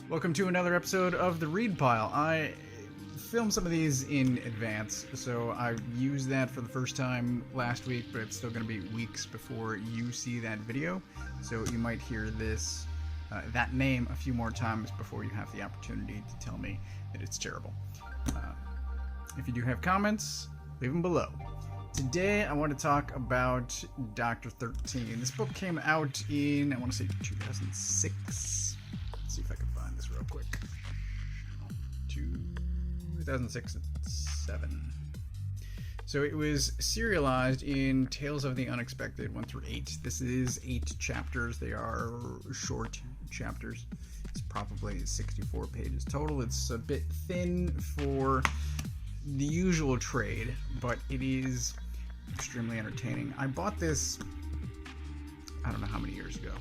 Welcome to another episode of The Read Pile. I filmed some of these in advance, so I used that for the first time last week, but it's still going to be weeks before you see that video. So you might hear this, that name a few more times before you have the opportunity to tell me that it's terrible. If you do have comments, leave them below. Today I want to talk about Dr. 13. This book came out in, I want to say 2006. Let's see if I can find this real quick. 2006 and 7. So it was serialized in Tales of the Unexpected 1 through 8. This is 8 chapters. They are short chapters. It's probably 64 pages total. It's a bit thin for the usual trade, but it is extremely entertaining. I bought this, I don't know how many years ago.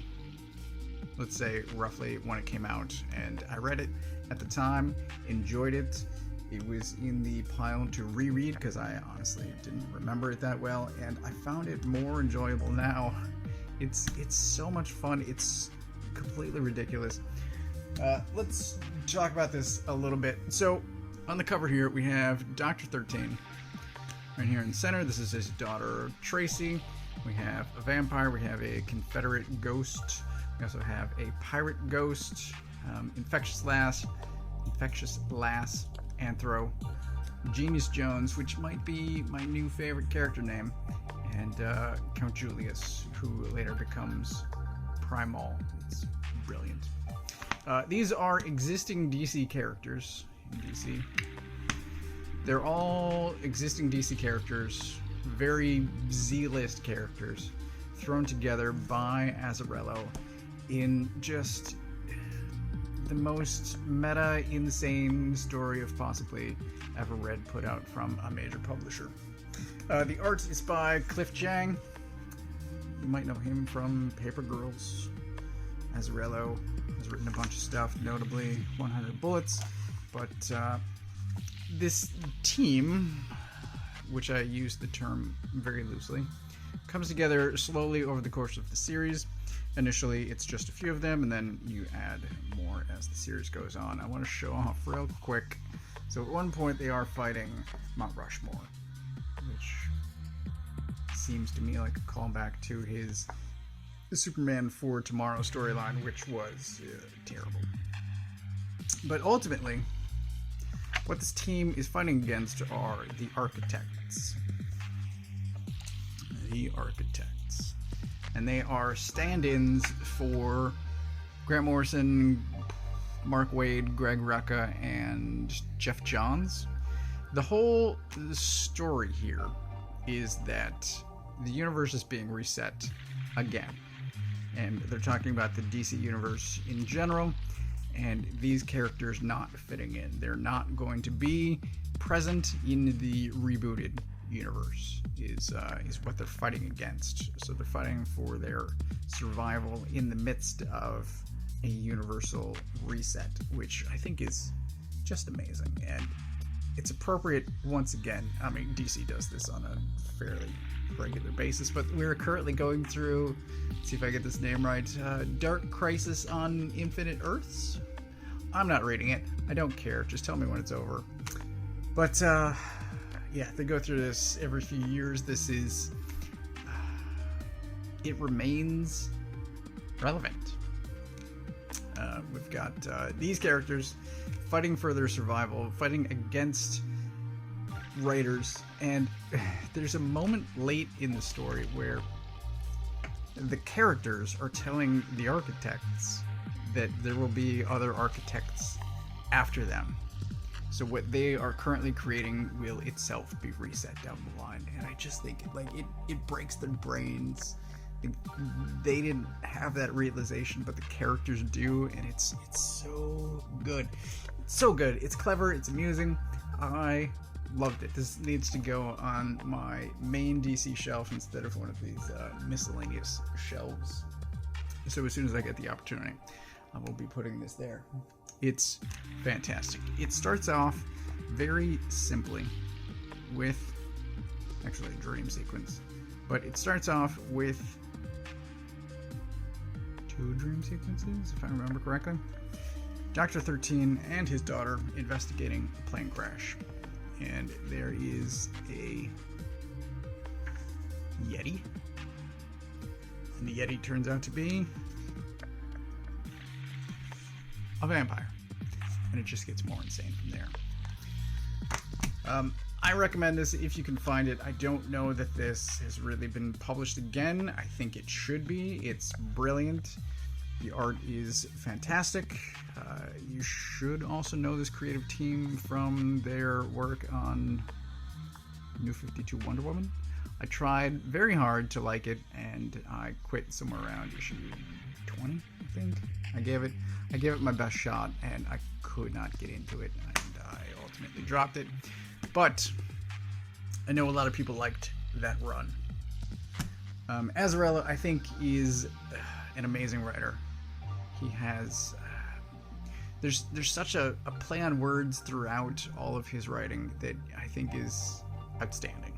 Let's say roughly when it came out, and I read it at the time, enjoyed it. It was in the pile to reread because I honestly didn't remember it that well, and I found it more enjoyable now. It's so much fun. It's completely ridiculous. Let's talk about this a little bit. So on the cover here we have Dr. 13 right here in the center. This is his daughter Tracy. We have a vampire. We have a Confederate ghost. We also have a pirate ghost, infectious lass, Anthro, Genius Jones, which might be my new favorite character name, and Count Julius, who later becomes Primal. It's brilliant. These are existing DC characters in DC. They're all existing DC characters, very Z-list characters, thrown together by Azzarello in just the most meta, insane story of possibly ever read, put out from a major publisher. The art is by Chiang. You might know him from Paper Girls. Azzarello has written a bunch of stuff, notably 100 Bullets, but this team, which I use the term very loosely, comes together slowly over the course of the series. Initially, it's just a few of them, and then you add more as the series goes on. I want to show off real quick. So at one point, they are fighting Mount Rushmore, which seems to me like a callback to his Superman for Tomorrow storyline, which was terrible. But ultimately, what this team is fighting against are the Architects. And they are stand-ins for Grant Morrison, Mark Waid, Greg Rucka, and Jeff Johns. The whole story here is that the universe is being reset again. And they're talking about the DC universe in general, and these characters not fitting in. They're not going to be present in the rebooted universe is what they're fighting against. So they're fighting for their survival in the midst of a universal reset, which I think is just amazing. And it's appropriate once again. I mean, DC does this on a fairly regular basis, but we're currently going through, let's see if I get this name right, Dark Crisis on Infinite Earths. I'm not reading it. I don't care. Just tell me when it's over. But yeah, they go through this every few years. This is, it remains relevant. We've got these characters fighting for their survival, fighting against writers, and there's a moment late in the story where the characters are telling the Architects that there will be other Architects after them. So what they are currently creating will itself be reset down the line. And I just think it breaks their brains. They didn't have that realization, but the characters do, and it's so good. It's so good. It's clever. It's amusing. I loved it. This needs to go on my main DC shelf instead of one of these miscellaneous shelves. So as soon as I get the opportunity, I will be putting this there. It's fantastic. It starts off very simply with actually a dream sequence, but it starts off with 2 dream sequences, if I remember correctly. Dr. 13 and his daughter investigating a plane crash. And there is a Yeti. And the Yeti turns out to be a vampire. And it just gets more insane from there. I recommend this if you can find it. I don't know that this has really been published again. I think it should be. It's brilliant. The art is fantastic. You should also know this creative team from their work on New 52 Wonder Woman. I tried very hard to like it, and I quit somewhere around issue 20, I think. I gave it my best shot, and I could not get into it, and I ultimately dropped it. But I know a lot of people liked that run. Azzarello, I think, is an amazing writer. He has there's such a play on words throughout all of his writing that I think is outstanding,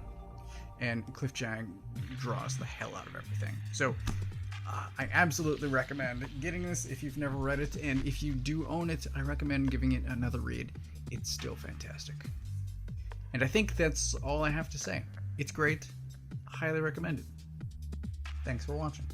and Cliff Chiang draws the hell out of everything. So I absolutely recommend getting this if you've never read it, and if you do own it, I recommend giving it another read. It's still fantastic. And I think that's all I have to say. It's great. Highly recommend it. Thanks for watching.